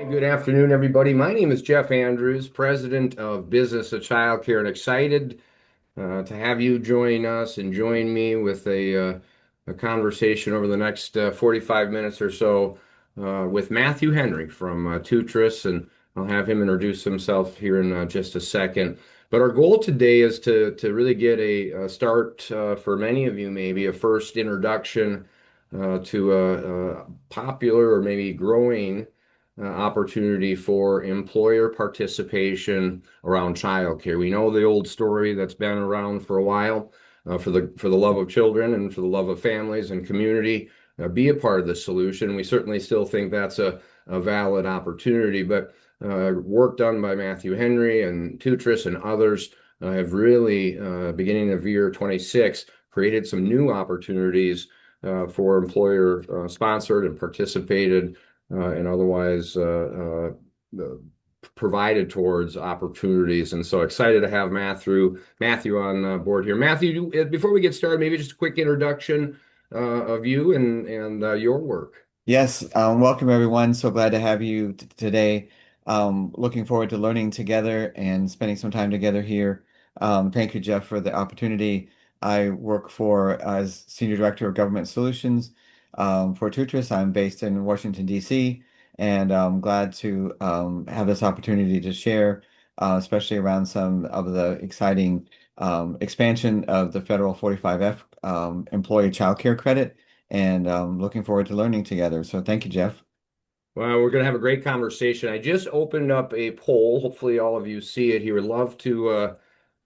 Hey, good afternoon, everybody. My name is Jeff Andrews, president of Business of Childcare, and excited to have you join us and join me with a conversation over the next 45 minutes or so with Matthew Henry from TOOTRiS, and I'll have him introduce himself here in just a second. But our goal today is to really get a start for many of you, maybe a first introduction to a popular or maybe growing opportunity for employer participation around childcare. We know the old story that's been around for a while, for the love of children and for the love of families and community. Be a part of the solution. We certainly still think that's a valid opportunity, but work done by Matthew Henry and TOOTRiS and others have really, beginning of year 26, created some new opportunities for employer sponsored and participated and otherwise provided towards opportunities. And so excited to have Matthew on board here. Matthew, before we get started, maybe just a quick introduction of you and your work. Yes, welcome everyone. So glad to have you today. Looking forward to learning together and spending some time together here. Thank you, Jeff, for the opportunity. I work as Senior Director of Government Solutions for TOOTRiS. I'm based in Washington, D.C., and I'm glad to have this opportunity to share, especially around some of the exciting expansion of the federal 45F employee child care credit and looking forward to learning together. So thank you, Jeff. Well, we're going to have a great conversation. I just opened up a poll. Hopefully, all of you see it here. Would love to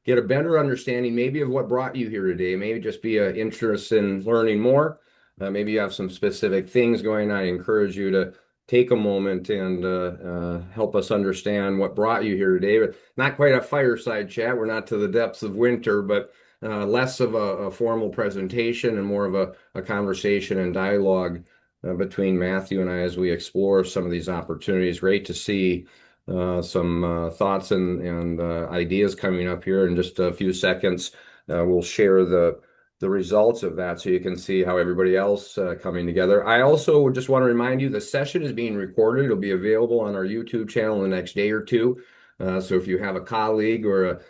get a better understanding, maybe of what brought you here today. Maybe just be an interest in learning more. Maybe you have some specific things going on. I encourage you to take a moment and help us understand what brought you here today. But not quite a fireside chat. We're not to the depths of winter, but less of a formal presentation and more of a conversation and dialogue between Matthew and I as we explore some of these opportunities. Great to see some thoughts and ideas coming up here in just a few seconds. We'll share the results of that so you can see how everybody else coming together. I also just want to remind you the session is being recorded. It'll be available on our YouTube channel in the next day or two. So if you have a colleague or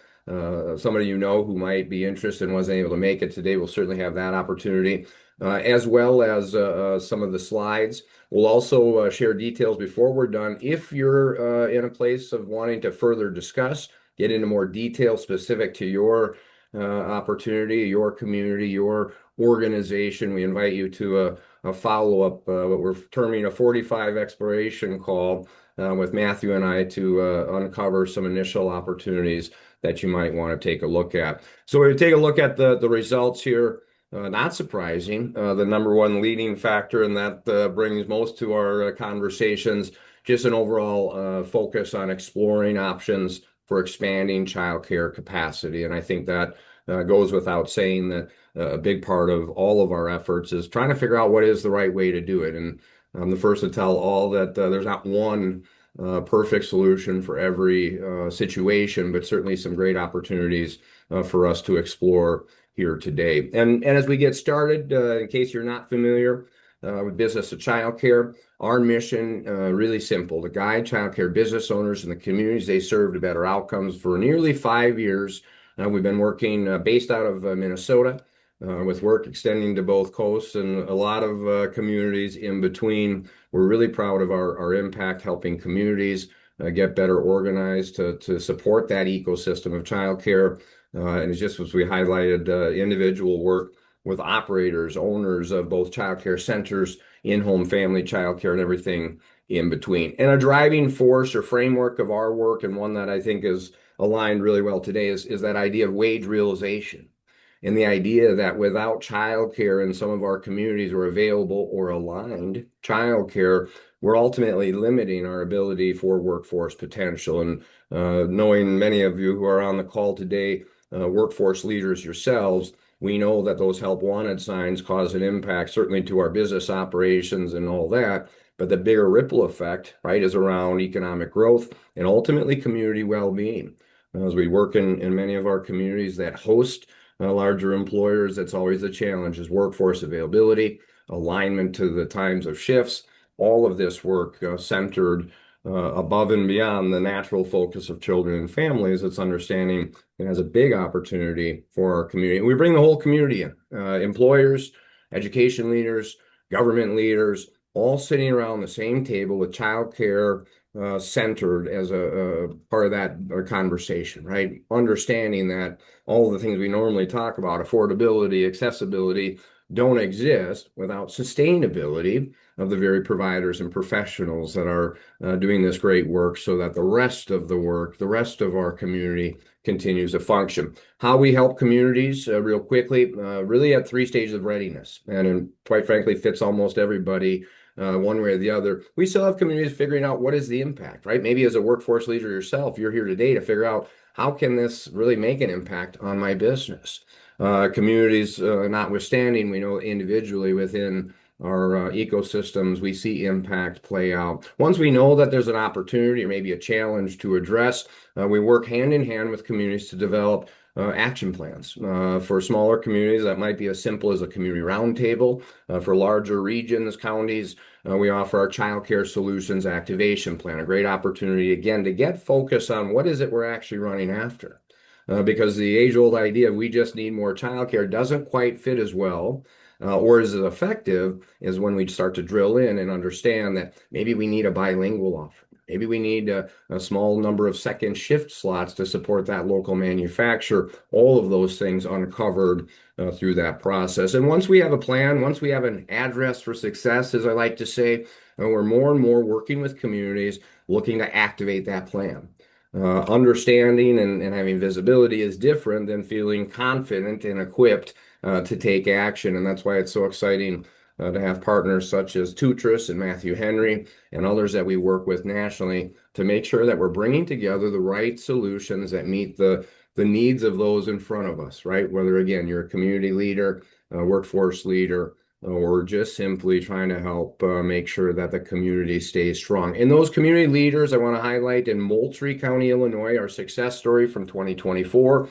somebody you know who might be interested and wasn't able to make it today, we'll certainly have that opportunity, as well as some of the slides. We'll also share details before we're done. If you're in a place of wanting to further discuss, get into more detail specific to your opportunity, your community, your organization, we invite you to a follow-up, what we're terming a 45 exploration call with Matthew and I to uncover some initial opportunities that you might want to take a look at. So we take a look at the results here. Not surprising, the number one leading factor, and that brings most to our conversations, just an overall focus on exploring options for expanding childcare capacity. And I think that goes without saying that a big part of all of our efforts is trying to figure out what is the right way to do it. And I'm the first to tell all that there's not one perfect solution for every situation, but certainly some great opportunities for us to explore here today. And as we get started, in case you're not familiar with Business of Childcare, our mission really simple: to guide childcare business owners and the communities they serve to better outcomes. For nearly 5 years, we've been working based out of Minnesota, with work extending to both coasts and a lot of communities in between. We're really proud of our impact helping communities get better organized to support that ecosystem of childcare. And it's just as we highlighted, individual work with operators, owners of both childcare centers, in-home family childcare, and everything in between. And a driving force or framework of our work, and one that I think is aligned really well today, is that idea of wage realization. And the idea that without childcare in some of our communities or available or aligned childcare, we're ultimately limiting our ability for workforce potential. And knowing many of you who are on the call today, workforce leaders yourselves, we know that those help wanted signs cause an impact, certainly to our business operations and all that. But the bigger ripple effect, right, is around economic growth and ultimately community well-being. As we work in many of our communities that host larger employers, that's always the challenge, is workforce availability, alignment to the times of shifts, all of this work centered above and beyond the natural focus of children and families. It's understanding it has a big opportunity for our community. We bring the whole community in, employers, education leaders, government leaders, all sitting around the same table with childcare centered as a part of that conversation, right? Understanding that all the things we normally talk about, affordability, accessibility, don't exist without sustainability of the very providers and professionals that are doing this great work so that the rest of the work, the rest of our community continues to function. How we help communities, real quickly, really at three stages of readiness, and quite frankly, fits almost everybody one way or the other. We still have communities figuring out what is the impact, right? Maybe as a workforce leader yourself, you're here today to figure out how can this really make an impact on my business. Communities notwithstanding, we know individually within our ecosystems, we see impact play out. Once we know that there's an opportunity or maybe a challenge to address, we work hand in hand with communities to develop action plans. For smaller communities, that might be as simple as a community roundtable. For larger regions, counties, we offer our child care solutions activation plan, a great opportunity again to get focus on what is it we're actually running after. Because the age-old idea of we just need more childcare doesn't quite fit as well or is as effective as when we start to drill in and understand that maybe we need a bilingual offer. Maybe we need a small number of second shift slots to support that local manufacturer. All of those things uncovered through that process. And once we have a plan, once we have an address for success, as I like to say, we're more and more working with communities looking to activate that plan. Understanding and having visibility is different than feeling confident and equipped to take action. And that's why it's so exciting to have partners such as TOOTRiS and Matthew Henry and others that we work with nationally to make sure that we're bringing together the right solutions that meet the needs of those in front of us, right? Whether, again, you're a community leader, a workforce leader, or just simply trying to help make sure that the community stays strong. And those community leaders, I want to highlight in Moultrie County, Illinois, our success story from 2024.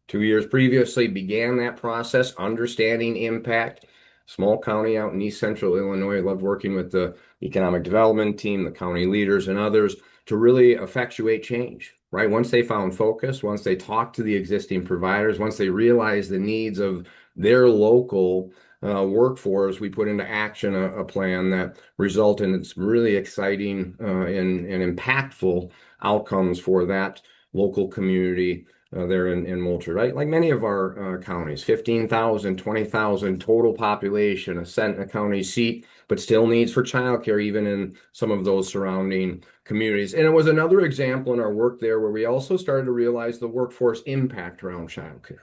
2 years previously began that process, understanding impact. Small county out in East Central Illinois. I loved working with the economic development team, the county leaders, and others to really effectuate change, right? Once they found focus, once they talked to the existing providers, once they realized the needs of their local workforce, we put into action a plan that resulted in some really exciting and impactful outcomes for that local community there in Moultrie, right? Like many of our counties, 15,000, 20,000 total population, a county seat, but still needs for childcare, even in some of those surrounding communities. And it was another example in our work there where we also started to realize the workforce impact around childcare.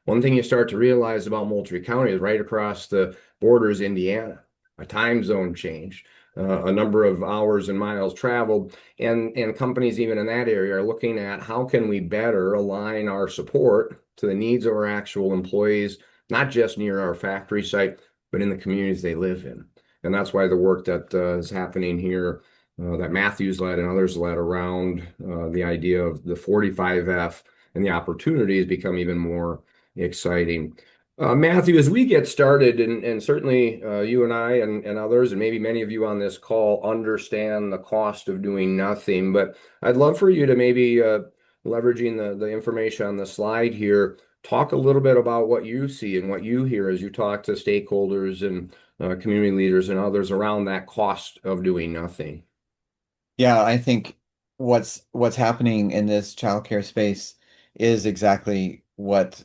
One thing you start to realize about Moultrie County is right across the border is Indiana, a time zone change, a number of hours and miles traveled, and companies even in that area are looking at how can we better align our support to the needs of our actual employees, not just near our factory site, but in the communities they live in. And that's why the work that is happening here, that Matthews led and others led around the idea of the 45F and the opportunities become even more exciting. Matthew, as we get started, and certainly you and I and others, and maybe many of you on this call understand the cost of doing nothing, but I'd love for you to maybe leveraging the information on the slide here, talk a little bit about what you see and what you hear as you talk to stakeholders and community leaders and others around that cost of doing nothing. Yeah, I think what's happening in this childcare space is exactly what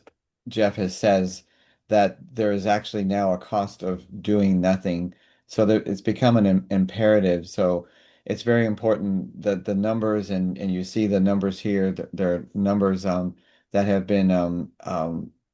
Jeff has says, that there is actually now a cost of doing nothing. So that it's become an imperative. So it's very important that the numbers and you see the numbers here, there are numbers that have been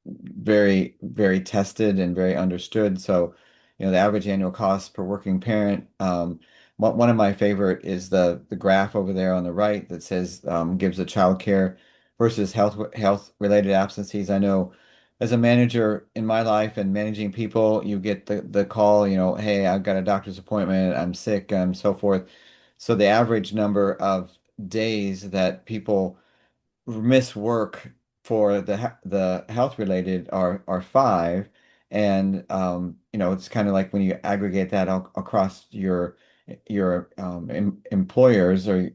very, very tested and very understood. So, the average annual cost per working parent. One of my favorite is the graph over there on the right that says gives the child care versus health related absences. I know as a manager in my life and managing people, you get the call, hey, I've got a doctor's appointment, I'm sick, and so forth. So the average number of days that people miss work for the health related are 5, and it's kind of like when you aggregate that across your employers, or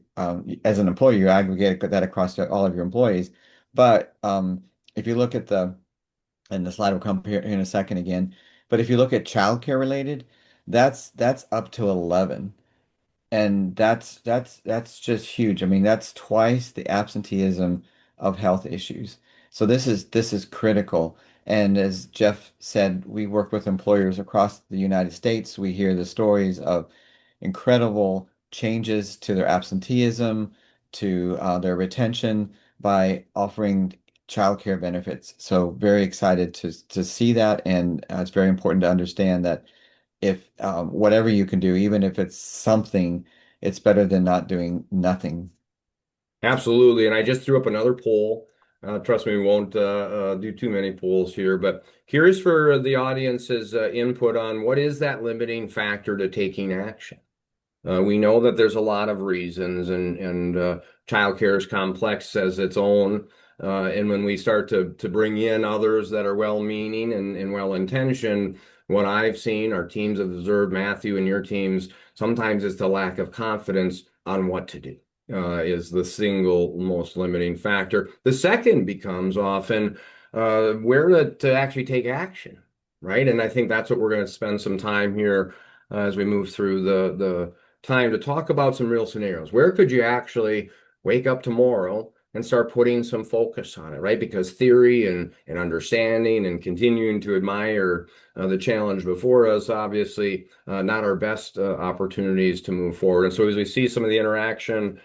as an employer, you aggregate that across all of your employees. But if you look at and the slide will come here in a second again, but if you look at childcare related, that's up to 11. And that's just huge. I mean, that's twice the absenteeism of health issues. So this is critical. And as Jeff said, we work with employers across the United States. We hear the stories of incredible changes to their absenteeism, to their retention by offering childcare benefits. So very excited to see that, and it's very important to understand that if whatever you can do, even if it's something, it's better than not doing nothing. Absolutely. And I just threw up another poll. Trust me, we won't do too many polls here, but curious for the audience's input on what is that limiting factor to taking action. We know that there's a lot of reasons, and childcare is complex as its own. And when we start to bring in others that are well-meaning and well-intentioned, what I've seen, our teams have observed, Matthew and your teams, sometimes it's the lack of confidence on what to do. Is the single most limiting factor. The second becomes often where to actually take action, right? And I think that's what we're going to spend some time here as we move through the time to talk about some real scenarios. Where could you actually wake up tomorrow and start putting some focus on it, right? Because theory and understanding and continuing to admire the challenge before us, obviously, not our best opportunities to move forward. And so as we see some of the interaction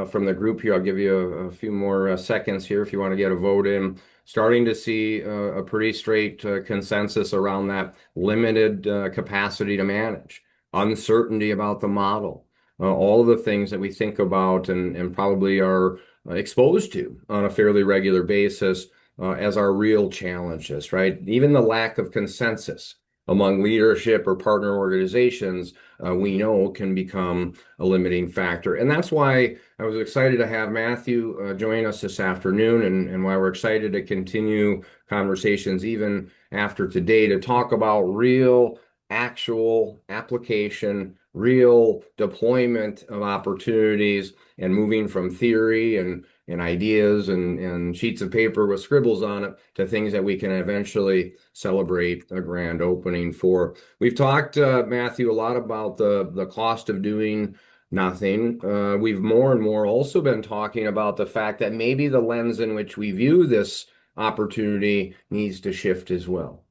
from the group here, I'll give you a few more seconds here if you want to get a vote in. Starting to see a pretty straight consensus around that limited capacity to manage, uncertainty about the model, all of the things that we think about and probably are exposed to on a fairly regular basis as our real challenges, right? Even the lack of consensus among leadership or partner organizations, we know can become a limiting factor. And that's why I was excited to have Matthew join us this afternoon, and why we're excited to continue conversations even after today to talk about real actual application, real deployment of opportunities, and moving from theory and ideas and sheets of paper with scribbles on it to things that we can eventually celebrate a grand opening for. We've talked, Matthew, a lot about the cost of doing nothing. We've more and more also been talking about the fact that maybe the lens in which we view this opportunity needs to shift as well.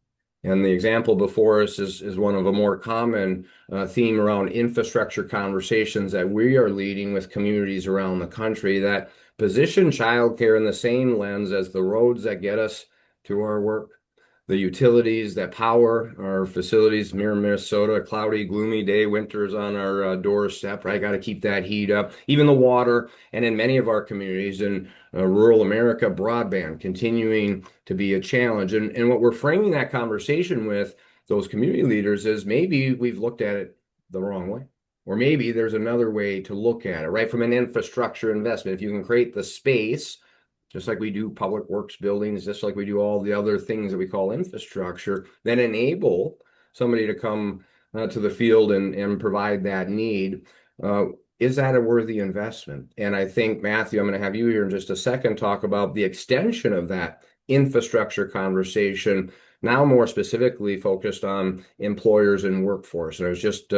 And the example before us is one of a more common theme around infrastructure conversations that we are leading with communities around the country that position childcare in the same lens as the roads that get us to our work, the utilities that power our facilities. Here in Minnesota, a cloudy, gloomy day, winter's on our doorstep, right? Got to keep that heat up. Even the water, and in many of our communities in rural America, broadband continuing to be a challenge. And what we're framing that conversation with those community leaders is maybe we've looked at it the wrong way. Or maybe there's another way to look at it, right? From an infrastructure investment, if you can create the space, just like we do public works buildings, just like we do all the other things that we call infrastructure, then enable somebody to come to the field and provide that need. Is that a worthy investment? And I think, Matthew, I'm going to have you here in just a second talk about the extension of that infrastructure conversation, now more specifically focused on employers and workforce. And I was just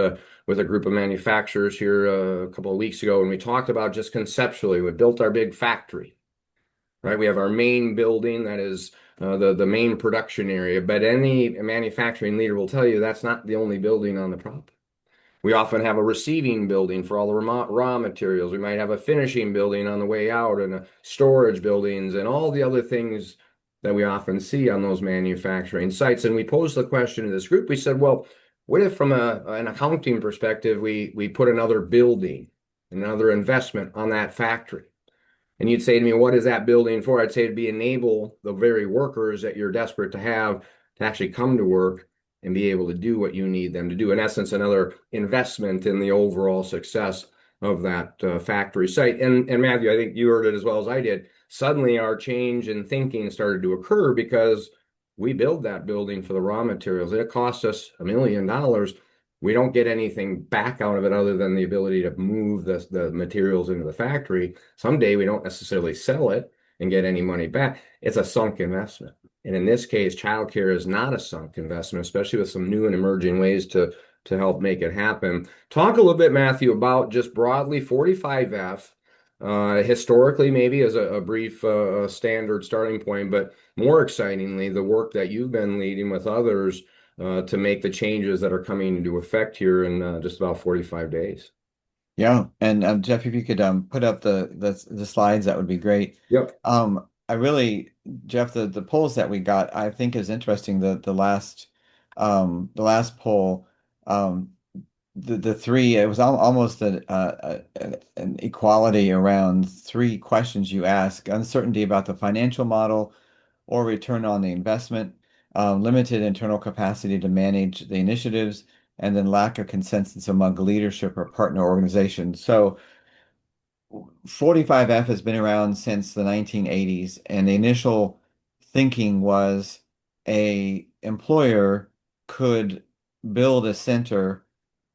with a group of manufacturers here a couple of weeks ago, and we talked about just conceptually, we built our big factory, right? We have our main building that is the main production area, but any manufacturing leader will tell you that's not the only building on the property. We often have a receiving building for all the raw materials. We might have a finishing building on the way out and a storage buildings and all the other things that we often see on those manufacturing sites. And we posed the question to this group. We said, well, what if from an accounting perspective, we put another building, another investment on that factory? And you'd say to me, what is that building for? I'd say to be enable the very workers that you're desperate to have to actually come to work and be able to do what you need them to do. In essence, another investment in the overall success of that factory site. And Matthew, I think you heard it as well as I did. Suddenly our change in thinking started to occur because we build that building for the raw materials. It cost us $1 million. We don't get anything back out of it other than the ability to move the materials into the factory. Someday we don't necessarily sell it and get any money back. It's a sunk investment. And in this case, childcare is not a sunk investment, especially with some new and emerging ways to help make it happen. Talk a little bit, Matthew, about just broadly 45F, historically, maybe as a brief standard starting point, but more excitingly, the work that you've been leading with others to make the changes that are coming into effect here in just about 45 days. Yeah, and Jeff, if you could put up the slides, that would be great. Yep. I really, Jeff, the polls that we got, I think is interesting. The last poll, um, the three, it was almost an equality around three questions you ask: uncertainty about the financial model or return on the investment, limited internal capacity to manage the initiatives, and then lack of consensus among leadership or partner organizations. So 45F has been around since the 1980s, and the initial thinking was a employer could build a center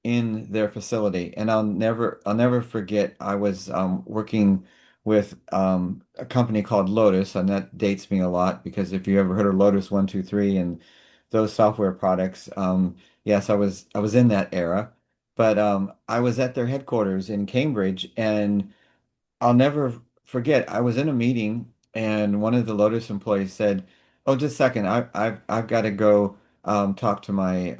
in their facility. And I'll never forget, I was working with a company called Lotus, and that dates me a lot because if you ever heard of Lotus 123 and those software products, yes, I was in that era. But I was at their headquarters in Cambridge, and I'll never forget. I was in a meeting and one of the Lotus employees said, "Oh, just a second. I've got to go talk to my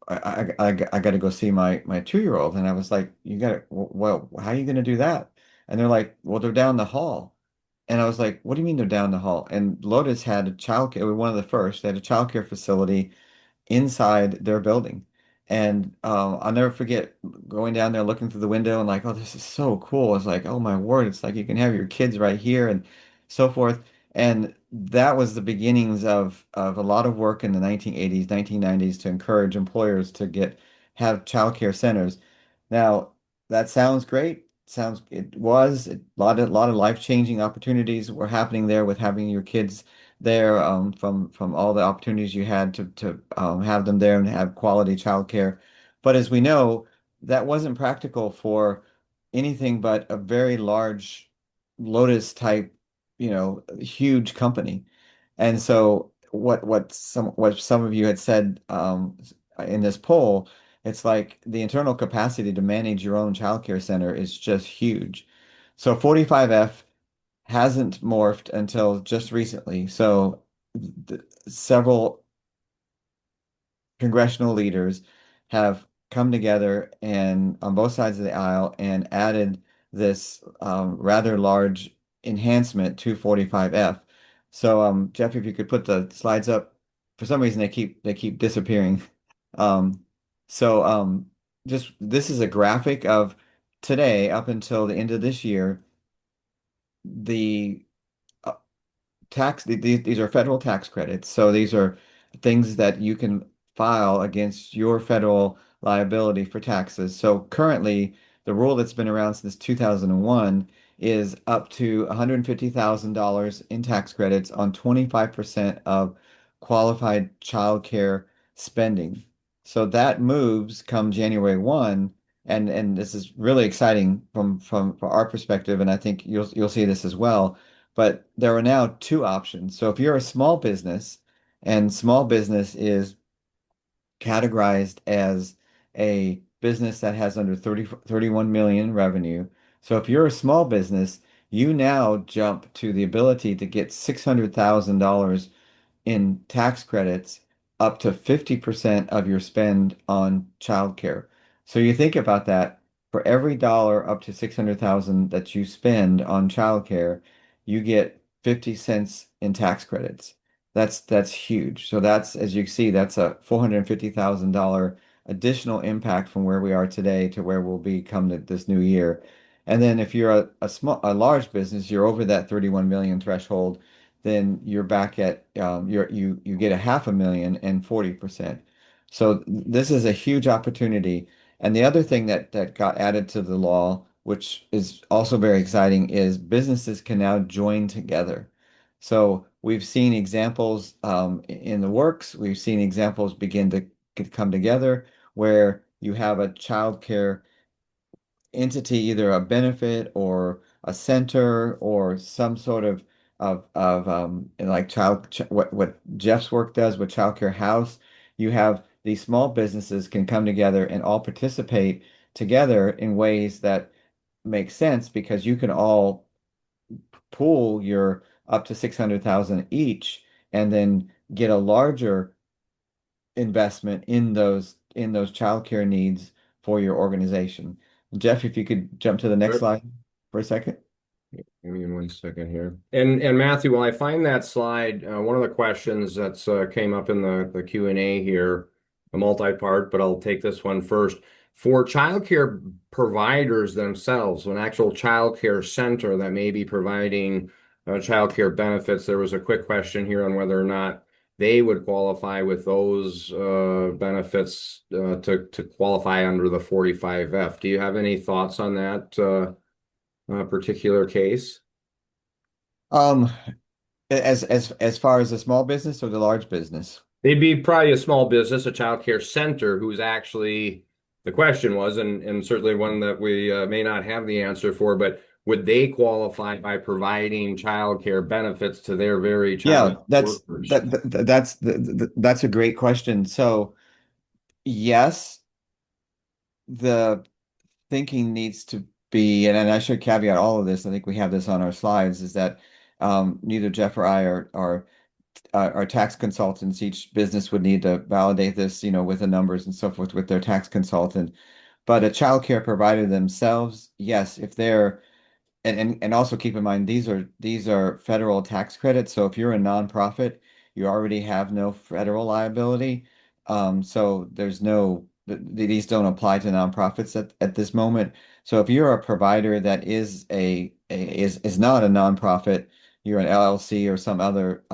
I got to go see my 2-year-old." And I was like, "You got to well, how are you going to do that?" And they're like, "Well, they're down the hall." And I was like, "What do you mean they're down the hall?" And Lotus had a childcare, we were one of the first. They had a childcare facility inside their building. And I'll never forget going down there, looking through the window and like, oh, this is so cool. It's like, oh my word, it's like you can have your kids right here and so forth. And that was the beginnings of a lot of work in the 1980s, 1990s to encourage employers to have childcare centers. Now, that sounds great. It was a lot of life-changing opportunities were happening there with having your kids there from all the opportunities you had to have them there and have quality childcare. But as we know, that wasn't practical for anything but a very large Lotus type, huge company. And so what some of you had said in this poll, it's like the internal capacity to manage your own childcare center is just huge. So 45F hasn't morphed until just recently. So several congressional leaders have come together and on both sides of the aisle and added this rather large enhancement to 45F. So Jeff, if you could put the slides up. For some reason they keep disappearing. Um, so just this is a graphic of today up until the end of this year. The these are federal tax credits. So these are things that you can file against your federal liability for taxes. So currently, the rule that's been around since 2001 is up to $150,000 in tax credits on 25% of qualified child care spending. So that moves come January 1, and this is really exciting from our perspective, and I think you'll see this as well. But there are now two options. So if you're a small business, and small business is categorized as a business that has under 31 million revenue. So if you're a small business, you now jump to the ability to get $600,000 in tax credits up to 50% of your spend on childcare. So you think about that, for every dollar up to 600,000 that you spend on childcare, you get 50 cents in tax credits. That's huge. So that's, as you see, that's a $450,000 additional impact from where we are today to where we'll be come this new year. And then if you're a large business, you're over that 31 million threshold, then you're back at you get a half a million and 40%. So this is a huge opportunity. And the other thing that got added to the law, which is also very exciting, is businesses can now join together. So we've seen examples in the works. We've seen examples begin to come together where you have a child care entity, either a benefit or a center or some sort of like what Jeff's work does with Child Care House. You have these small businesses can come together and all participate together in ways that make sense because you can all pool your up to 600,000 each and then get a larger investment in those childcare needs for your organization. Jeff, if you could jump to the next Sure. slide for a second. Give me 1 second here. And Matthew, while I find that slide, one of the questions that's came up in the Q&A here, a multi-part, but I'll take this one first. For childcare providers themselves, an actual childcare center that may be providing childcare benefits, there was a quick question here on whether or not they would qualify with those benefits to qualify under the 45F. Do you have any thoughts on that particular case? Um, as far as the small business or the large business? They'd be probably a small business, a childcare center, who's actually, the question was, and certainly one that we may not have the answer for, but would they qualify by providing childcare benefits to their very Yeah, child workers? that's a great question. So, yes, the thinking needs to be, and I should caveat all of this. I think we have this on our slides, is that neither Jeff or I are tax consultants. Each business would need to validate this, with the numbers and so forth with their tax consultant. But a child care provider themselves, yes, if they're and also keep in mind these are federal tax credits. So if you're a nonprofit, you already have no federal liability. So there's no these don't apply to nonprofits at this moment. So if you're a provider that is not a nonprofit, you're an LLC or some other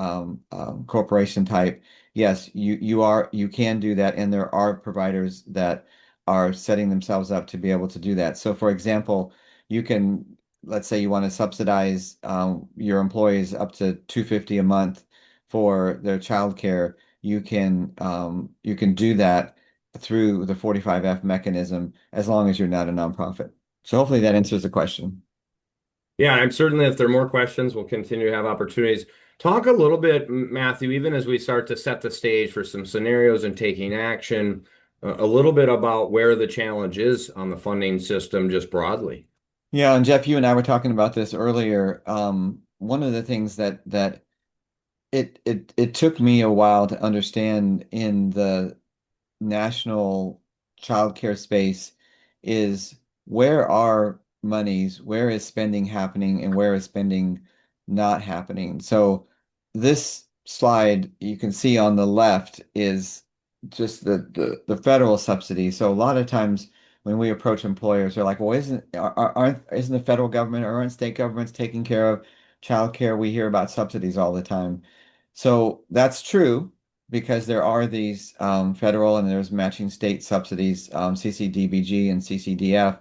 corporation type, yes, you can do that, and there are providers that are setting themselves up to be able to do that. So for example, you can let's say you want to subsidize your employees up to 250 a month for their childcare, you can do that through the 45F mechanism as long as you're not a nonprofit. So hopefully that answers the question. Yeah, I'm certainly, if there are more questions, we'll continue to have opportunities. Talk a little bit, Matthew, even as we start to set the stage for some scenarios and taking action, a little bit about where the challenge is on the funding system just broadly. Yeah, and Jeff, you and I were talking about this earlier. One of the things that it took me a while to understand in the national childcare space is where are monies, where is spending happening, and where is spending not happening. So this slide you can see on the left is just the federal subsidy. So a lot of times when we approach employers, they're like, well, isn't the federal government or aren't state governments taking care of childcare? We hear about subsidies all the time. So that's true because there are these federal and there's matching state subsidies, CCDBG and CCDF.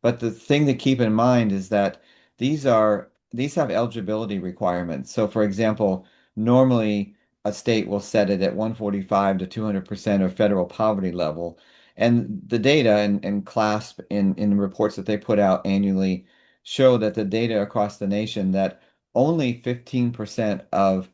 But the thing to keep in mind is that these have eligibility requirements. So for example, normally a state will set it at 145 to 200% of federal poverty level. And the data and CLASP in reports that they put out annually show that the data across the nation that only 15% of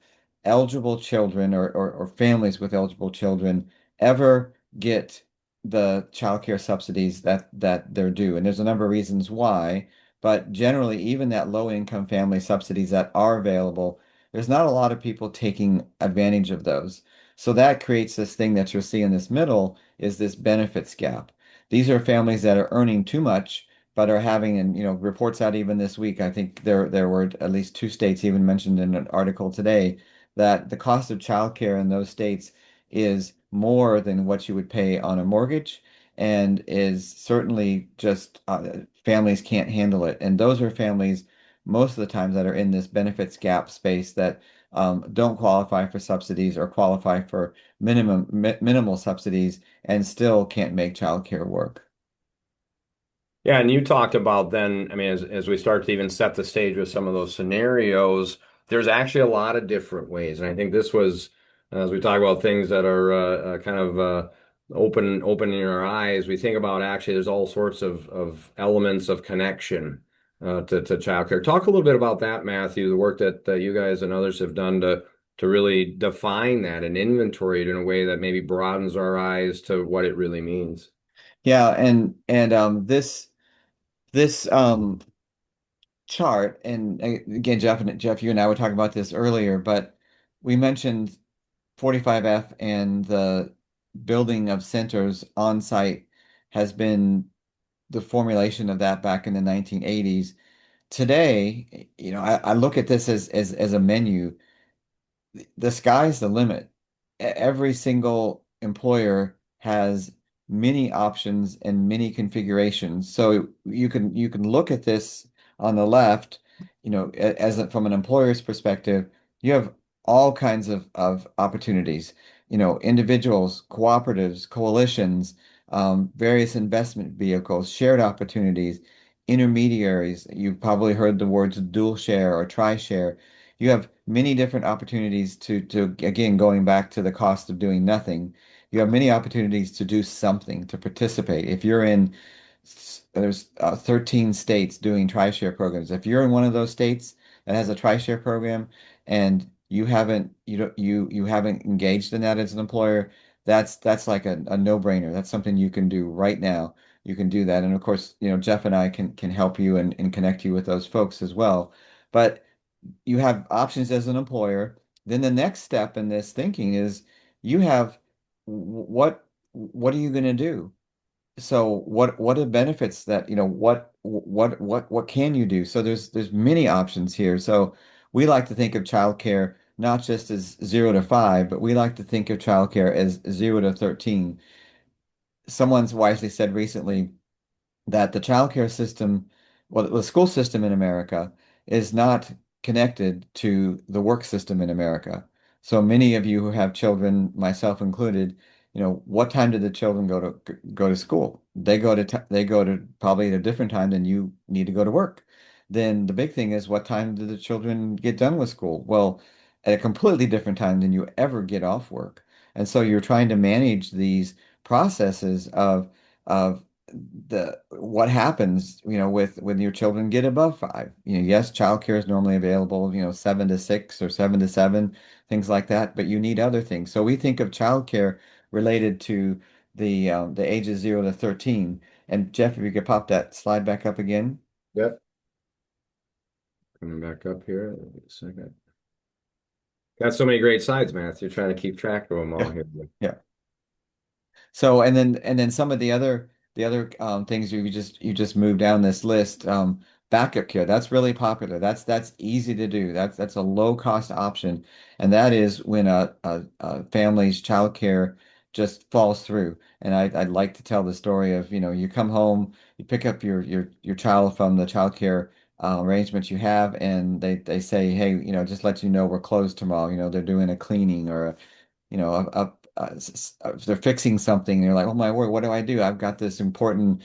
eligible children or families with eligible children ever get the child care subsidies that they're due. And there's a number of reasons why, but generally, even that low income family subsidies that are available, there's not a lot of people taking advantage of those. So that creates this thing that you'll see in this middle is this benefits gap. These are families that are earning too much, but are having, and reports out even this week. I think there were at least two states even mentioned in an article today that the cost of childcare in those states is more than what you would pay on a mortgage and is certainly just families can't handle it. And those are families most of the times that are in this benefits gap space that don't qualify for subsidies or qualify for minimal subsidies and still can't make childcare work. Yeah, and you talked about then, I mean, as we start to even set the stage with some of those scenarios, there's actually a lot of different ways. And I think this was, as we talk about things that are kind of opening our eyes, we think about actually there's all sorts of elements of connection to childcare. Talk a little bit about that, Matthew, the work that you guys and others have done to really define that and inventory it in a way that maybe broadens our eyes to what it really means. Yeah, and this chart, and again, Jeff, you and I were talking about this earlier, but we mentioned 45F and the building of centers on site has been the formulation of that back in the 1980s. Today, I look at this as a menu. The sky's the limit. Every single employer has many options and many configurations. So you can look at this on the left, from an employer's perspective, you have all kinds of opportunities. Individuals, cooperatives, coalitions, various investment vehicles, shared opportunities, intermediaries. You've probably heard the words dual share or tri-share. You have many different opportunities to again, going back to the cost of doing nothing, you have many opportunities to do something, to participate. If you're in, there's 13 states doing tri-share programs. If you're in one of those states that has a tri-share program and you haven't engaged in that as an employer, that's like a no-brainer. That's something you can do right now. You can do that. And of course, Jeff and I can help you and connect you with those folks as well. But you have options as an employer. Then the next step in this thinking is you have what are you going to do? So what are benefits that, what can you do? So there's many options here. So we like to think of childcare not just as 0 to 5, but we like to think of childcare as 0 to 13. Someone's wisely said recently that the childcare system, well, the school system in America is not connected to the work system in America. So many of you who have children, myself included, what time do the children go to school? They go to probably at a different time than you need to go to work. Then the big thing is, what time do the children get done with school? Well, at a completely different time than you ever get off work. And so you're trying to manage these processes of the what happens, with when your children get above 5. Yes, childcare is normally available, 7 to 6 or 7 to 7, things like that, but you need other things. So we think of childcare related to the ages 0 to 13. And Jeff, if you could pop that slide back up again. Yep. Coming back up here. Wait a second. Got so many great sides, Matthew. You're trying to keep track of them all Yeah. here. Yeah. So and then some of the other things you just move down this list. Backup care, that's really popular. That's easy to do. That's a low cost option, and that is when a family's child care just falls through. And I'd like to tell the story of, you come home, you pick up your child from the child care arrangements you have, and they say, hey, just let you know we're closed tomorrow. They're doing a cleaning or if they're fixing something, they're like, oh my word, what do I do? I've got this important,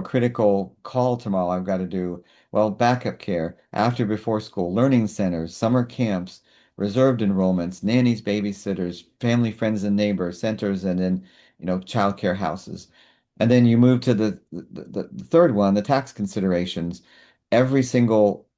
critical call tomorrow I've got to do. Well, backup care, after before school, learning centers, summer camps, reserved enrollments, nannies, babysitters, family, friends, and neighbors, centers, and then, childcare houses. And then you move to the third one, the tax considerations. Every single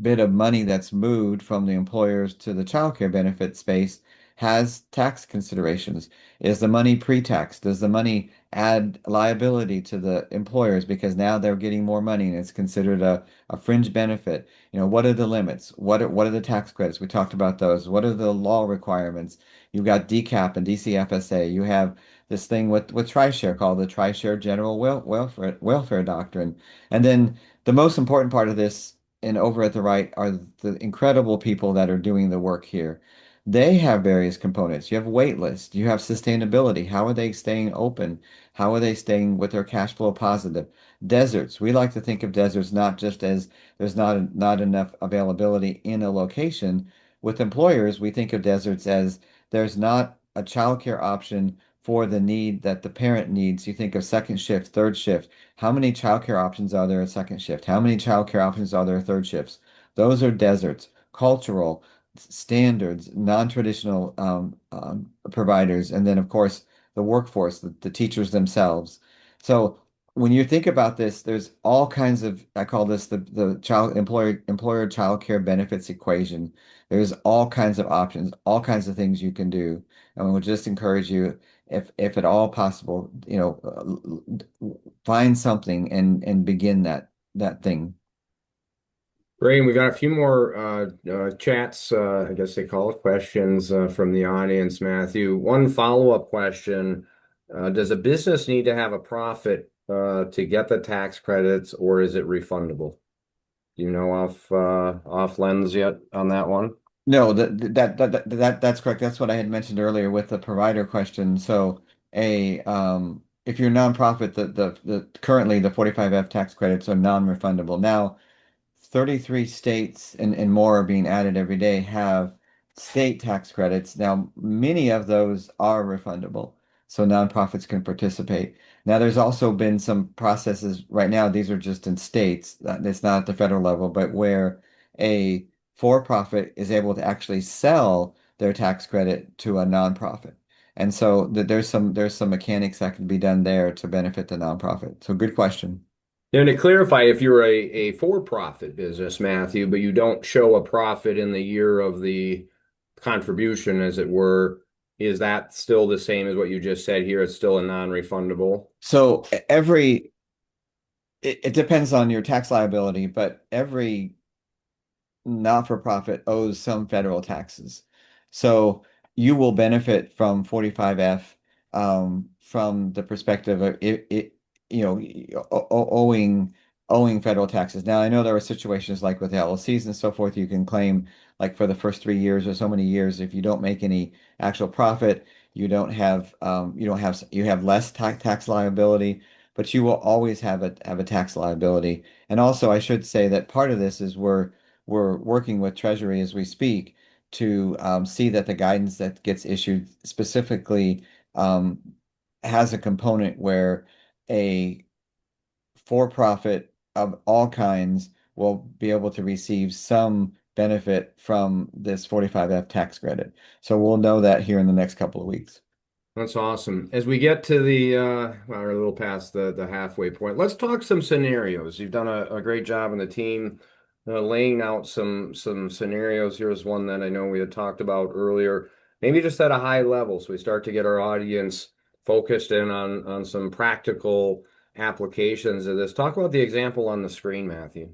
bit of money that's moved from the employers to the childcare benefit space has tax considerations. Is the money pre-tax? Does the money add liability to the employers because now they're getting more money and it's considered a fringe benefit? What are the limits? What are the tax credits? We talked about those. What are the law requirements? You've got DCAP and DCFSA. You have this thing with TRISHARE called the TRISHARE General Welfare Doctrine. And then the most important part of this, and over at the right, are the incredible people that are doing the work here. They have various components. You have wait lists, you have sustainability. How are they staying open? How are they staying with their cash flow positive? Deserts. We like to think of deserts not just as there's not enough availability in a location. With employers, we think of deserts as there's not a childcare option for the need that the parent needs. You think of second shift, third shift. How many childcare options are there at second shift? How many childcare options are there at third shifts? Those are deserts. Cultural standards, non-traditional providers, and then of course the workforce, the teachers themselves. So when you think about this, there's all kinds of, I call this the child employer child care benefits equation. There's all kinds of options, all kinds of things you can do. And we would just encourage you, if at all possible, find something and begin that thing. Great. And we got a few more chats, I guess they call it questions from the audience, Matthew. One follow-up question. Does a business need to have a profit to get the tax credits, or is it refundable? Do you know off lens yet on that one? No, that's correct. That's what I had mentioned earlier with the provider question. So if you're a nonprofit, the currently the 45F tax credits are non-refundable. Now, 33 states and more are being added every day have state tax credits. Now, many of those are refundable, so nonprofits can participate. Now, there's also been some processes right now, these are just in states, it's not at the federal level, but where a for-profit is able to actually sell their tax credit to a nonprofit. And so there's some mechanics that can be done there to benefit the nonprofit. So good question. And to clarify, if you're a for-profit business, Matthew, but you don't show a profit in the year of the contribution, as it were, is that still the same as what you just said here? It's still a non-refundable? So it depends on your tax liability, but every not-for-profit owes some federal taxes. So you will benefit from 45F from the perspective of owing federal taxes. Now I know there are situations like with LLCs and so forth, you can claim like for the first 3 years or so many years, if you don't make any actual profit, you have less tax liability, but you will always have a tax liability. And also I should say that part of this is we're working with Treasury as we speak to see that the guidance that gets issued specifically um, has a component where a for-profit of all kinds will be able to receive some benefit from this 45F tax credit. So we'll know that here in the next couple of weeks. That's awesome. As we get to well, we're a little past the halfway point, let's talk some scenarios. You've done a great job on the team laying out some scenarios. Here's one that I know we had talked about earlier, maybe just at a high level, so we start to get our audience focused in on some practical applications of this. Talk about the example on the screen, Matthew.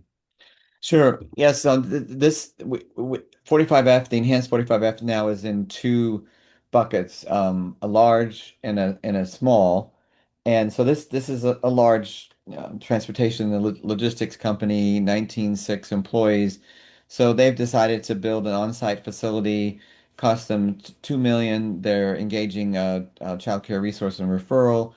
Sure. Yes. So 45F, the enhanced 45F now is in two buckets, a large and a small. And so this is a large transportation and logistics company, 19.6 employees. So they've decided to build an on-site facility, cost them 2 million. They're engaging a child care resource and referral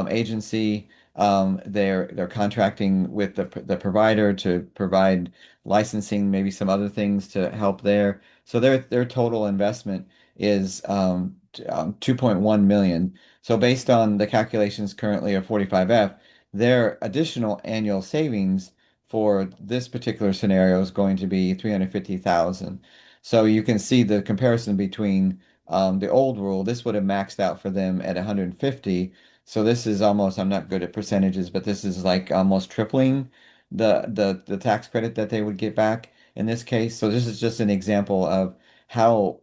agency. They're contracting with the provider to provide licensing, maybe some other things to help there. So their total investment is 2.1 million. So based on the calculations currently of 45F, their additional annual savings for this particular scenario is going to be 350,000. So you can see the comparison between the old rule. This would have maxed out for them at 150. So this is almost, I'm not good at percentages, but this is like almost tripling the tax credit that they would get back in this case. So this is just an example of how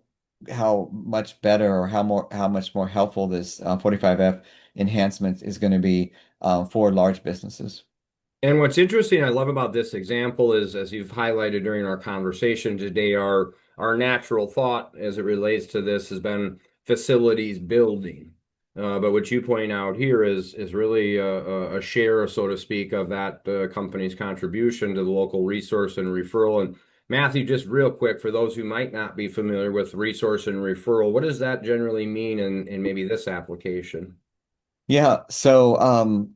how much better or how much more helpful this 45F enhancement is going to be for large businesses. And what's interesting, I love about this example is, as you've highlighted during our conversation today, our natural thought as it relates to this has been facilities building. But what you point out here is really a share, so to speak, of that company's contribution to the local resource and referral. And Matthew, just real quick, for those who might not be familiar with resource and referral, what does that generally mean in maybe this application? Yeah, so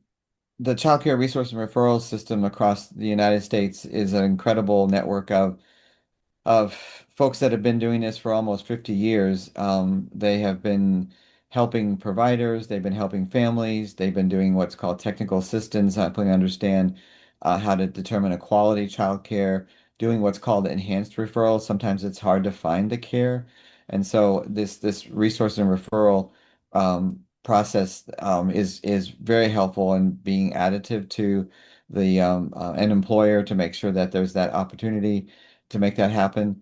the child care resource and referral system across the United States is an incredible network of folks that have been doing this for almost 50 years. They have been helping providers, they've been helping families, they've been doing what's called technical assistance, helping understand how to determine a quality child care, doing what's called enhanced referrals. Sometimes it's hard to find the care. And so this resource and referral process is very helpful in being additive to the an employer to make sure that there's that opportunity to make that happen.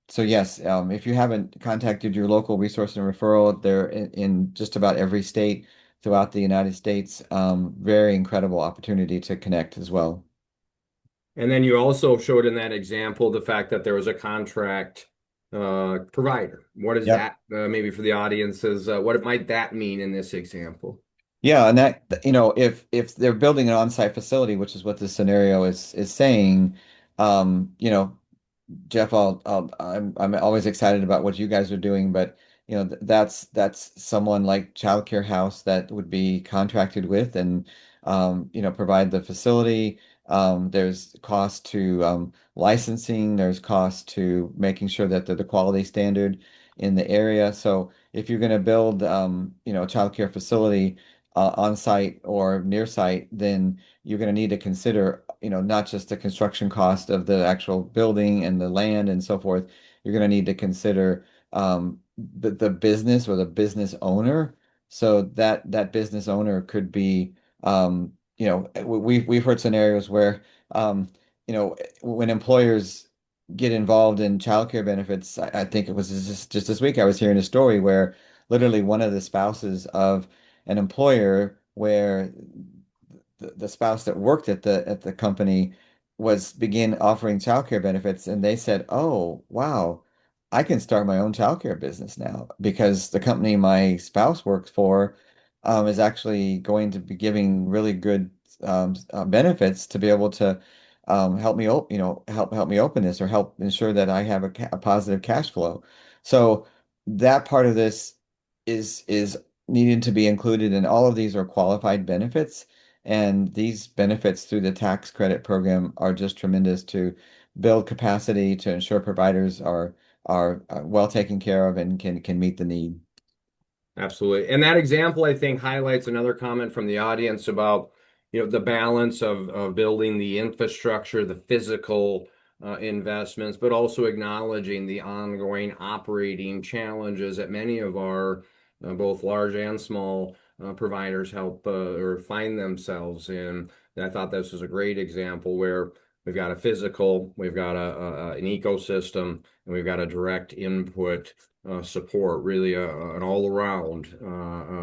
So yes, if you haven't contacted your local resource and referral, they're in just about every state throughout the United States. Very incredible opportunity to connect as well. And then you also showed in that example the fact that there was a contract provider. What is Yep. that? Maybe for the audiences, what might that mean in this example? Yeah, and that if they're building an on-site facility, which is what this scenario is saying, Jeff, I'm always excited about what you guys are doing, but that's someone like Childcare House that would be contracted with and provide the facility. There's cost to licensing. There's cost to making sure that they're the quality standard in the area. So if you're going to build a childcare facility on site or near site, then you're going to need to consider, not just the construction cost of the actual building and the land and so forth. You're going to need to consider the business or the business owner. So that business owner could be, we've heard scenarios where, when employers get involved in childcare benefits, I think it was just this week I was hearing a story where literally one of the spouses of an employer where the spouse that worked at the company was begin offering childcare benefits, and they said, "Oh, wow, I can start my own childcare business now because the company my spouse works for is actually going to be giving really good benefits to be able to help me help me open this or help ensure that I have a positive cash flow." So that part of this is needing to be included, and all of these are qualified benefits. And these benefits through the tax credit program are just tremendous to build capacity to ensure providers are well taken care of and can meet the need. Absolutely. And that example, I think, highlights another comment from the audience about, the balance of building the infrastructure, the physical investments, but also acknowledging the ongoing operating challenges that many of our both large and small providers help or find themselves in. And I thought this was a great example where we've got a physical, we've got an ecosystem, and we've got a direct input support, really an all-around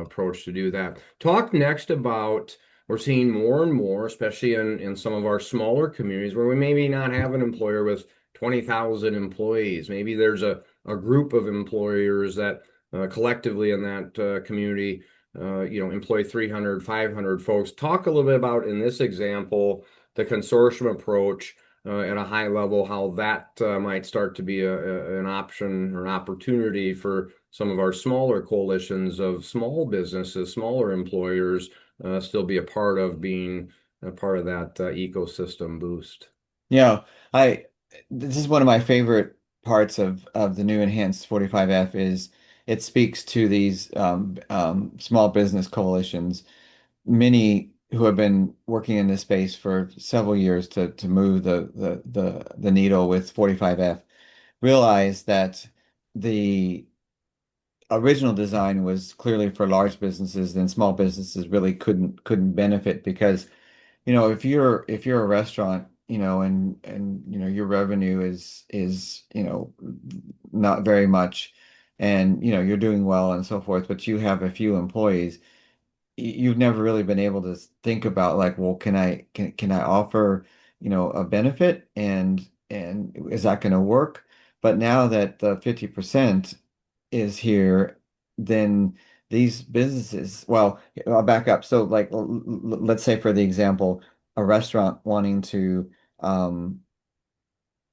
approach to do that. Talk next about we're seeing more and more, especially in some of our smaller communities where we maybe not have an employer with 20,000 employees. Maybe there's a group of employers that collectively in that community, employ 300, 500 folks. Talk a little bit about, in this example, the consortium approach at a high level, how that might start to be an option or an opportunity for some of our smaller coalitions of small businesses, smaller employers, still be a part of being a part of that ecosystem boost. Yeah, I this is one of my favorite parts of the new enhanced 45F is it speaks to these small business coalitions, many who have been working in this space for several years to move the needle with 45F realize that the original design was clearly for large businesses, then small businesses really couldn't benefit because if you're a restaurant, and your revenue is not very much, and you're doing well and so forth, but you have a few employees, you've never really been able to think about like, well, can I offer, a benefit and is that going to work? But now that the 50% is here, then these businesses, well, I'll back up. So like, let's say for the example, a restaurant wanting to,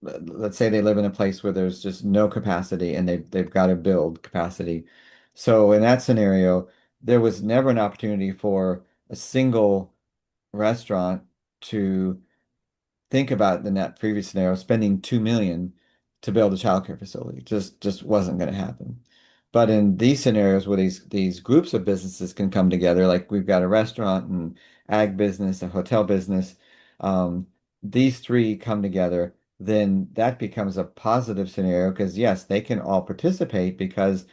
let's say they live in a place where there's just no capacity and they've got to build capacity. So in that scenario, there was never an opportunity for a single restaurant to think about in that previous scenario, spending 2 million to build a childcare facility. Just wasn't going to happen. But in these scenarios where these groups of businesses can come together, like we've got a restaurant and ag business, a hotel business, um, these three come together, then that becomes a positive scenario because yes, they can all participate because,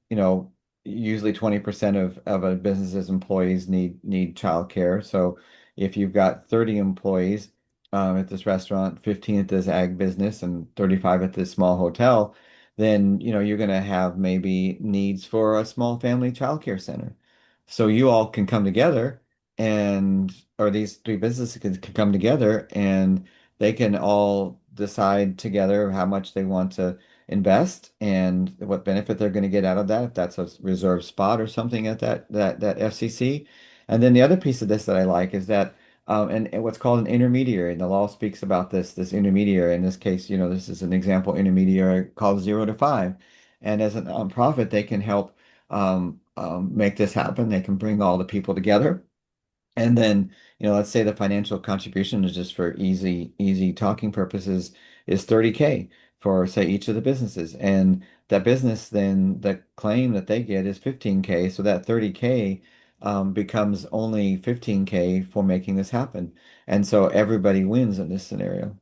you know, usually 20% of a business's employees need childcare. So if you've got 30 employees at this restaurant, 15 at this ag business, and 35 at this small hotel, then you're going to have maybe needs for a small family childcare center. So you all can come together and or these three businesses can come together and they can all decide together how much they want to invest and what benefit they're going to get out of that, if that's a reserved spot or something at that FCC. And then the other piece of this that I like is that and what's called an intermediary, and the law speaks about this intermediary. In this case, this is an example intermediary called 0 to 5. And as a nonprofit, they can help make this happen. They can bring all the people together. And then, let's say the financial contribution is just for easy talking purposes is 30K for, say, each of the businesses. And that business, then the claim that they get is 15K. So that 30K becomes only 15K for making this happen. And so everybody wins in this scenario.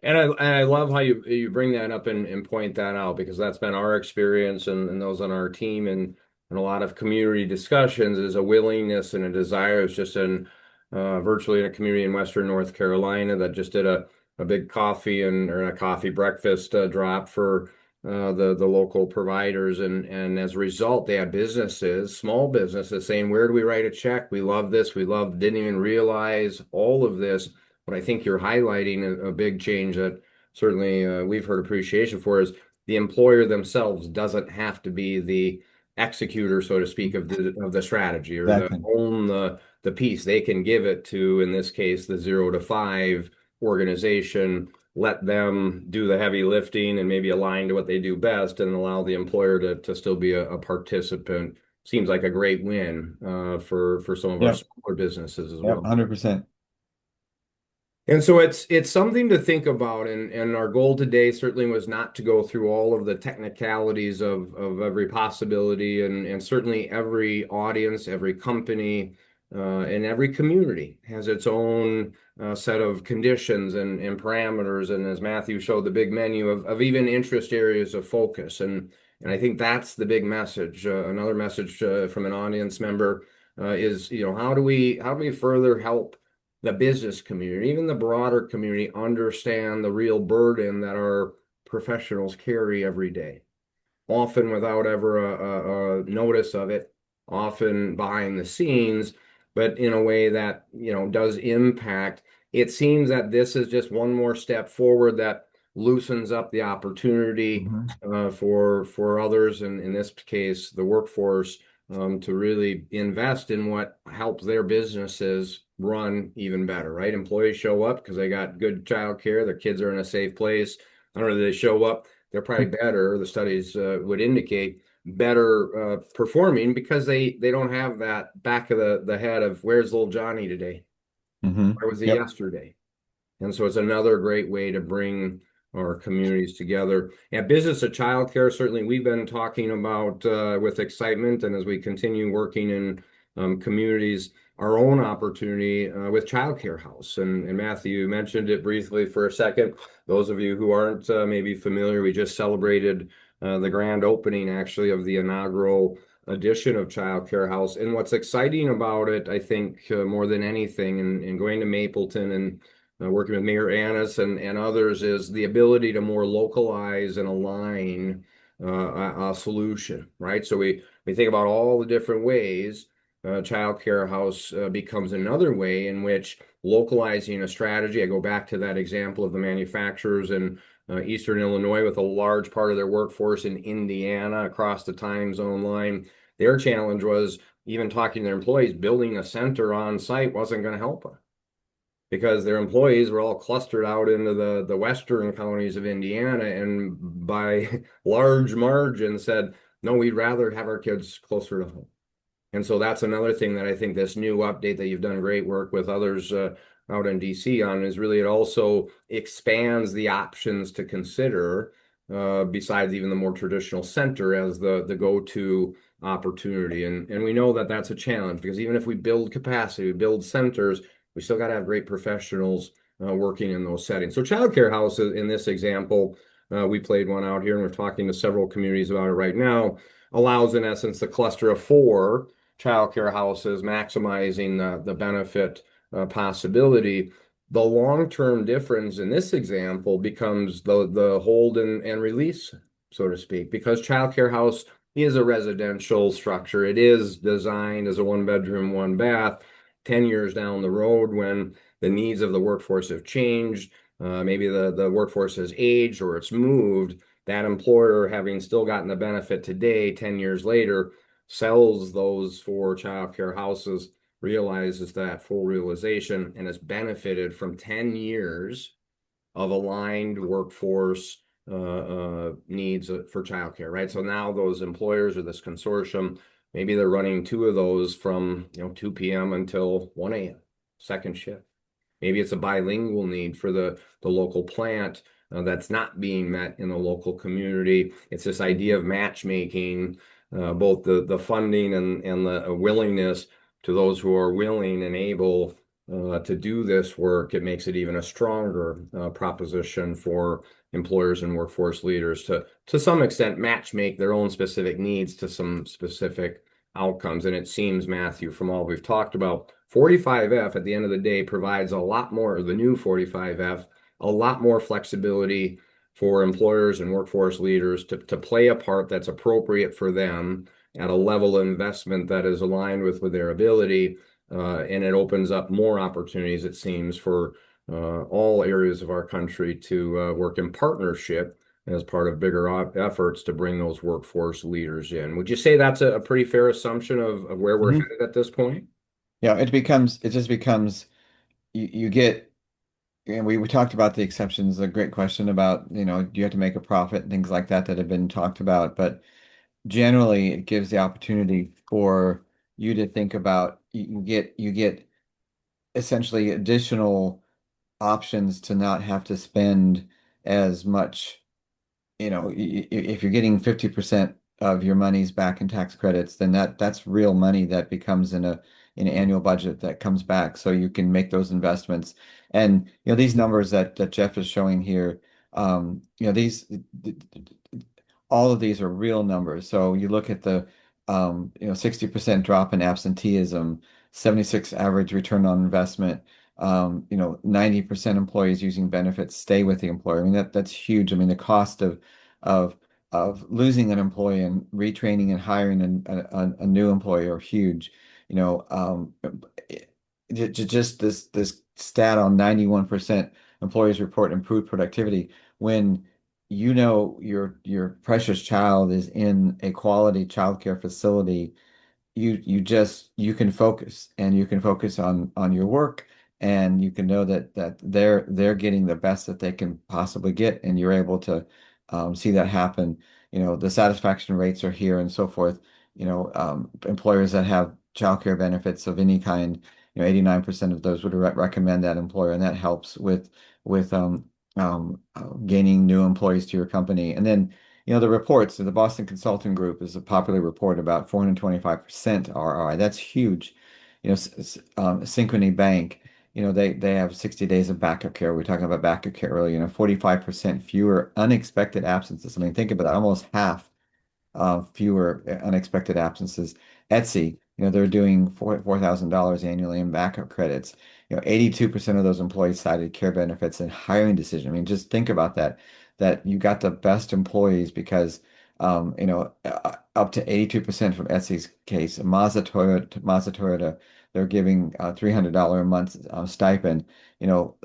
And I love how you bring that up and point that out because that's been our experience and those on our team and a lot of community discussions is a willingness and a desire. It's just in virtually in a community in Western North Carolina that just did a big coffee or a coffee breakfast drop for the local providers and as a result they had businesses, small businesses saying, where do we write a check? We love this. We love, didn't even realize all of this. What I think you're highlighting a big change that certainly we've heard appreciation for is the employer themselves doesn't have to be the executor, so to speak, of the strategy or the Exactly. own the piece. They can give it to, in this case, the 0 to 5 organization, let them do the heavy lifting and maybe align to what they do best and allow the employer to still be a participant. Seems like a great win for some of our Yep. smaller businesses as Yep. well. 100%. And so it's something to think about, and our goal today certainly was not to go through all of the technicalities of every possibility, and certainly every audience, every company, and every community has its own set of conditions and parameters, and as Matthew showed, the big menu of even interest areas of focus, and I think that's the big message. Another message from an audience member is, how do we further help the business community, even the broader community, understand the real burden that our professionals carry every day, often without ever a notice of it, often behind the scenes, but in a way that, does impact. It seems that this is just one more step forward that loosens up the opportunity Mhm. for others, and in this case, the workforce, to really invest in what helps their businesses run even better, right? Employees show up because they got good child care, their kids are in a safe place. I don't know, they show up, they're probably better. The studies would indicate better performing because they don't have that back of the head of where's little Johnny today? Mhm. Where was he Yep. yesterday? And so it's another great way to bring our communities together. And business of childcare, certainly we've been talking about with excitement, and as we continue working in communities, our own opportunity with Childcare House. And Matthew mentioned it briefly for a second. Those of you who aren't maybe familiar, we just celebrated the grand opening actually of the inaugural edition of Childcare House. And what's exciting about it, I think, more than anything, and going to Mapleton and working with Mayor Annis and others, is the ability to more localize and align a solution, right? So we think about all the different ways. Child Care House becomes another way in which localizing a strategy. I go back to that example of the manufacturers in Eastern Illinois with a large part of their workforce in Indiana across the time zone line. Their challenge was even talking to their employees, building a center on site wasn't going to help them because their employees were all clustered out into the western counties of Indiana and by large margin said, no, we'd rather have our kids closer to home. And so that's another thing that I think this new update that you've done great work with others out in DC on is really it also expands the options to consider besides even the more traditional center as the go-to opportunity. And we know that that's a challenge because even if we build capacity, we build centers, we still got to have great professionals working in those settings. So childcare house in this example We played one out here, and we're talking to several communities about it right now. Allows, in essence, the cluster of four childcare houses, maximizing the benefit possibility. The long-term difference in this example becomes the hold and release, so to speak, because childcare house is a residential structure. It is designed as a one bedroom, one bath. 10 years down the road, when the needs of the workforce have changed, maybe the workforce has aged or it's moved, that employer, having still gotten the benefit today, 10 years later, sells those four childcare houses, realizes that full realization, and has benefited from 10 years of aligned workforce needs for childcare, right? So now those employers or this consortium, maybe they're running two of those from 2 p.m. until 1 a.m., second shift. Maybe it's a bilingual need for the local plant that's not being met in the local community. It's this idea of matchmaking, both the funding and the willingness to those who are willing and able to do this work. It makes it even a stronger proposition for employers and workforce leaders to some extent match make their own specific needs to some specific outcomes. And it seems, Matthew, from all we've talked about, 45F at the end of the day provides a lot more, the new 45F, a lot more flexibility for employers and workforce leaders to play a part that's appropriate for them at a level of investment that is aligned with their ability. And it opens up more opportunities, it seems, for all areas of our country to work in partnership as part of bigger efforts to bring those workforce leaders in. Would you say that's a pretty fair assumption of where we're Mhm. headed at this point? Yeah, it just becomes, you get, and we talked about the exceptions, a great question about, do you have to make a profit and things like that that have been talked about. But generally, it gives the opportunity for you to think about, you get essentially additional options to not have to spend as much. If you're getting 50% of your monies back in tax credits, then that's real money that becomes in an annual budget that comes back. So you can make those investments. And these numbers that Jeff is showing here, these all of these are real numbers. So you look at the 60% drop in absenteeism, 76 average return on investment, 90% employees using benefits stay with the employer. I mean, that's huge. I mean, the cost of of losing an employee and retraining and hiring a new employee are huge. You know, just this stat on 91% employees report improved productivity when your precious child is in a quality childcare facility. You can focus, and you can focus on your work, and you can know that they're getting the best that they can possibly get, and you're able to see that happen. The satisfaction rates are here and so forth. Employers that have childcare benefits of any kind, 89% of those would recommend that employer, and that helps with gaining new employees to your company. And then the reports, the Boston Consulting Group is a popular report about 425% ROI. That's huge. Synchrony Bank, they have 60 days of backup care. We were talking about backup care earlier, 45% fewer unexpected absences. I mean, think about that, almost half fewer unexpected absences. Etsy, they're doing $4,000 annually in backup credits. 82% of those employees cited care benefits in hiring decision. I mean, just think about that you got the best employees because, up to 82% from Etsy's case. Mazda Toyota, they're giving $300 a month stipend. 11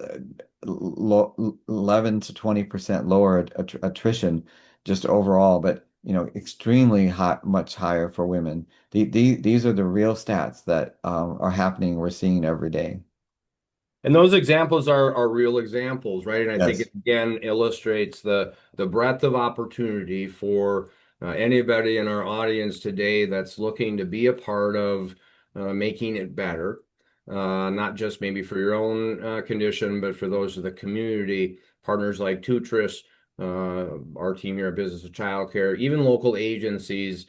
to 20% lower attrition just overall, but extremely hot, much higher for women. These are the real stats that are happening. We're seeing every day. And those examples are real examples, right? And I think it Yes. again illustrates the breadth of opportunity for anybody in our audience today that's looking to be a part of making it better, not just maybe for your own condition, but for those of the community. Partners like TOOTRiS, our team here at Business of Childcare, even local agencies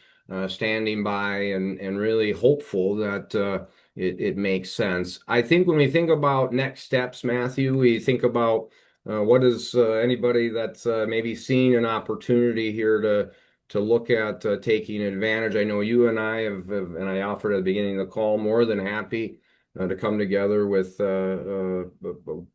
standing by and really hopeful that it makes sense. I think when we think about next steps, Matthew, we think about What is anybody that's maybe seeing an opportunity here to look at taking advantage? I know you and I and I offered at the beginning of the call, more than happy to come together with a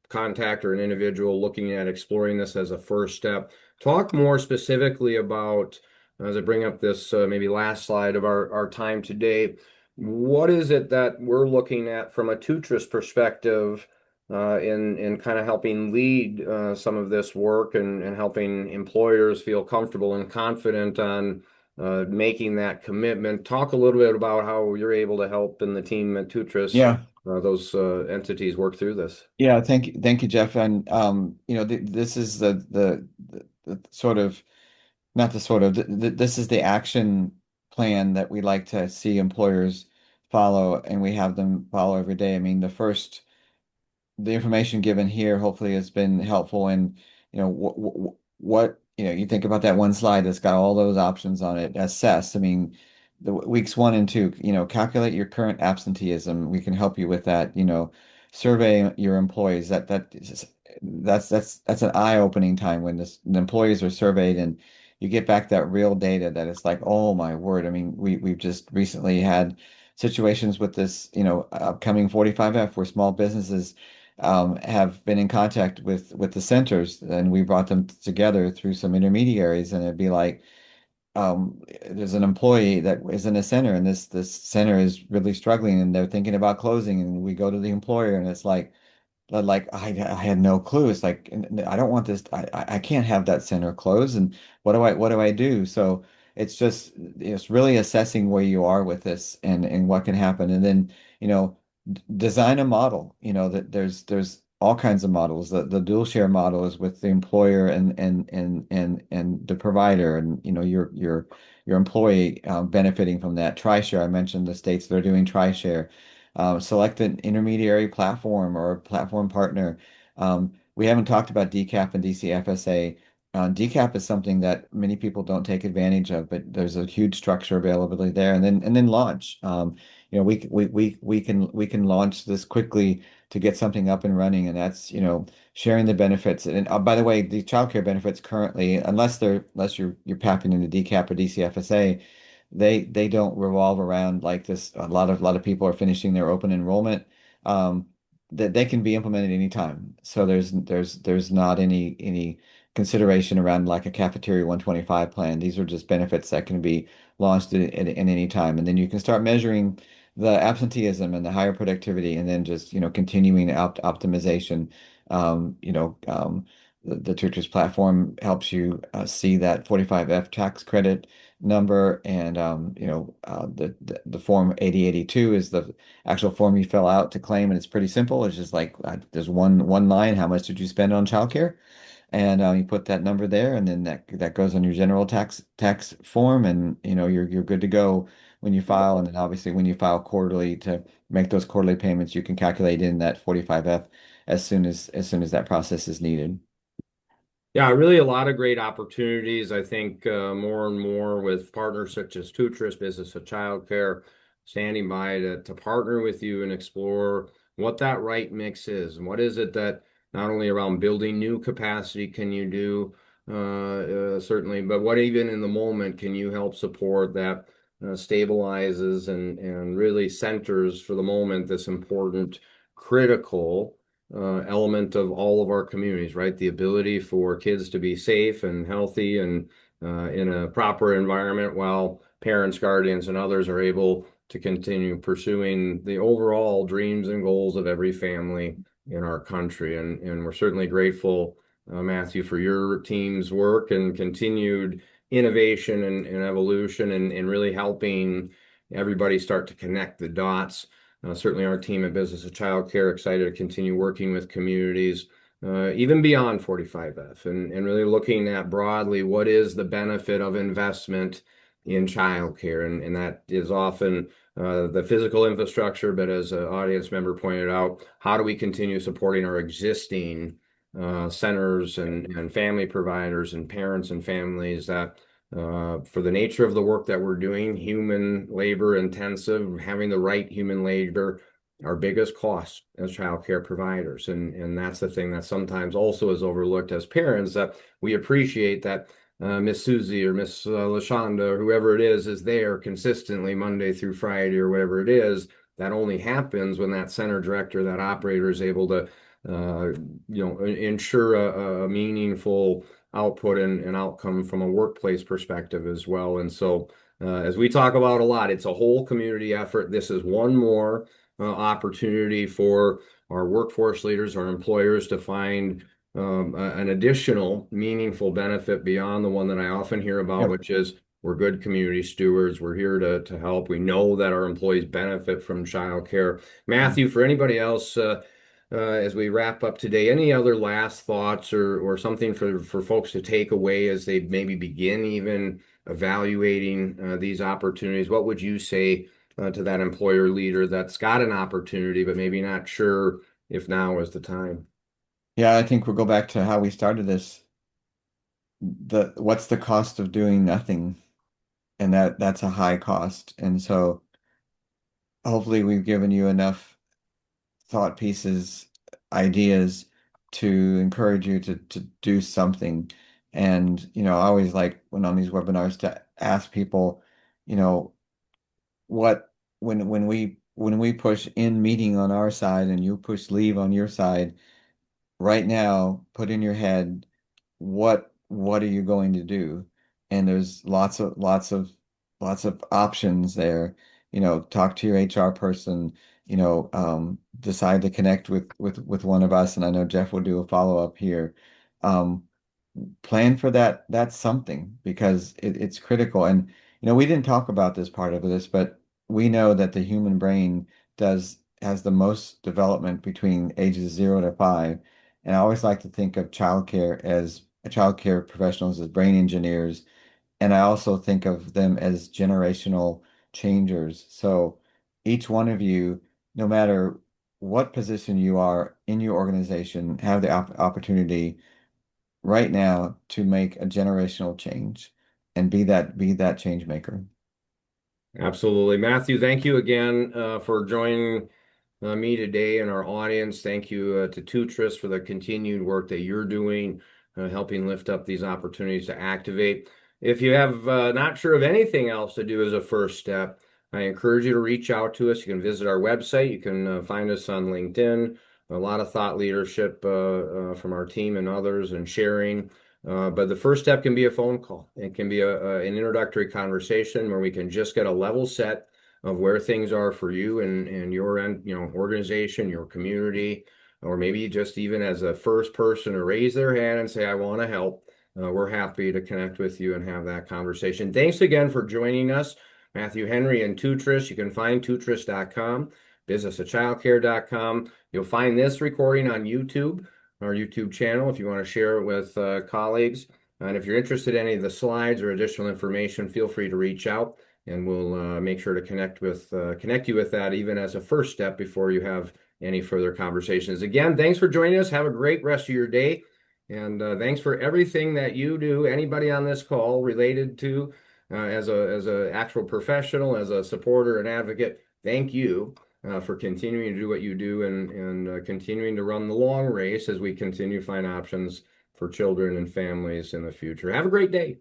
contact or an individual looking at exploring this as a first step. Talk more specifically about, as I bring up this maybe last slide of our time today, what is it that we're looking at from a TOOTRiS perspective in kind of helping lead some of this work and helping employers feel comfortable and confident on making that commitment. Talk a little bit about how you're able to help in the team at TOOTRiS, Yeah. those entities work through this. Yeah, thank you, Jeff. And this is the sort of not the sort of this is the action plan that we like to see employers follow, and we have them follow every day. I mean, the information given here hopefully has been helpful. And what you think about that one slide that's got all those options on it. Assess. I mean, the weeks 1 and 2. Calculate your current absenteeism. We can help you with that. Survey your employees. That's an eye-opening time when the employees are surveyed and you get back that real data that it's like, oh my word. I mean, we've just recently had situations with this, upcoming 45F where small businesses have been in contact with the centers, and we brought them together through some intermediaries. And it'd be like, there's an employee that is in a center, and this center is really struggling, and they're thinking about closing. And we go to the employer, and it's like I had no clue. It's like, I don't want this. I can't have that center closed. And what do I do? So it's really assessing where you are with this and what can happen. And then design a model. That there's all kinds of models. The dual share model is with the employer and the provider, and your employee benefiting from that. Tri-share, I mentioned the states that are doing tri-share. Select an intermediary platform or a platform partner. We haven't talked about DCAP and DCFSA. DCAP is something that many people don't take advantage of, but there's a huge structure availability there. And then launch. We can launch this quickly to get something up and running, and that's sharing the benefits. And by the way, the childcare benefits currently, unless you're tapping into DCAP or DCFSA, they don't revolve around like this. A lot of people are finishing their open enrollment. Um, that they can be implemented anytime. So there's not any consideration around like a cafeteria 125 plan. These are just benefits that can be launched at any time. And then you can start measuring the absenteeism and the higher productivity, and then just continuing optimization. The TOOTRiS platform helps you see that 45F tax credit number. And the form 8082 is the actual form you fill out to claim, and it's pretty simple. It's just like, there's one line: how much did you spend on childcare? And you put that number there, and then that goes on your general tax form, and you're good to go when you file. And then obviously when you file quarterly to make those quarterly payments, you can calculate in that 45F as soon as that process is needed. Yeah, really a lot of great opportunities. I think more and more with partners such as TOOTRiS, Business of Childcare, standing by to partner with you and explore what that right mix is. And what is it that not only around building new capacity can you do, certainly, but what even in the moment can you help support that stabilizes and really centers for the moment this important, critical element of all of our communities, right? The ability for kids to be safe and healthy and in a proper environment while parents, guardians, and others are able to continue pursuing the overall dreams and goals of every family in our country. And we're certainly grateful, Matthew, for your team's work and continued innovation and evolution and really helping everybody start to connect the dots. Certainly our team at Business of Childcare excited to continue working with communities even beyond 45F and really looking at broadly what is the benefit of investment in childcare. And that is often the physical infrastructure, but as an audience member pointed out, how do we continue supporting our existing centers and family providers and parents and families that for the nature of the work that we're doing, human labor intensive, having the right human labor our biggest cost as child care providers. And that's the thing that sometimes also is overlooked as parents, that we appreciate that Miss Susie or Miss LaShonda or whoever it is there consistently Monday through Friday or whatever it is. That only happens when that center director, that operator is able to, ensure a meaningful output and outcome from a workplace perspective as well. And so, as we talk about a lot, it's a whole community effort. This is one more opportunity for our workforce leaders, our employers to find an additional meaningful benefit beyond the one that I often hear about, Yep. which is we're good community stewards. We're here to help. We know that our employees benefit from childcare. Matthew, for anybody else, as we wrap up today, any other last thoughts or something for folks to take away as they maybe begin even evaluating these opportunities? What would you say to that employer leader that's got an opportunity, but maybe not sure if now is the time? Yeah, I think we'll go back to how we started this. What's the cost of doing nothing? And that's a high cost. And so hopefully we've given you enough thought pieces, ideas to encourage you to do something. And, I always like when on these webinars to ask people, you know, what when we push in meeting on our side and you push leave on your side, right now, put in your head, what are you going to do? And there's lots of options there. Talk to your HR person, decide to connect with one of us, and I know Jeff will do a follow-up here. Um, Plan for that. That's something because it's critical. And we didn't talk about this part of this, but we know that the human brain has the most development between ages 0 to 5. And I always like to think of childcare professionals as brain engineers. And I also think of them as generational changers. So each one of you, no matter what position you are in your organization, have the opportunity right now to make a generational change and be that change maker. Absolutely. Matthew, thank you again for joining me today and our audience. Thank you to TOOTRiS for the continued work that you're doing, helping lift up these opportunities to activate. If you have not sure of anything else to do as a first step, I encourage you to reach out to us. You can visit our website. You can find us on LinkedIn. A lot of thought leadership from our team and others and sharing. But the first step can be a phone call. It can be an introductory conversation where we can just get a level set of where things are for you and your organization, your community, or maybe just even as a first person to raise their hand and say, I want to help. We're happy to connect with you and have that conversation. Thanks again for joining us, Matthew Henry and TOOTRiS. You can find tootris.com, businessofchildcare.com. You'll find this recording on YouTube, our YouTube channel, if you want to share it with colleagues. And if you're interested in any of the slides or additional information, feel free to reach out and we'll make sure to connect you with that even as a first step before you have any further conversations. Again, thanks for joining us. Have a great rest of your day. And thanks for everything that you do, anybody on this call related to as a actual professional, as a supporter and advocate. Thank you for continuing to do what you do and continuing to run the long race as we continue to find options for children and families in the future. Have a great day.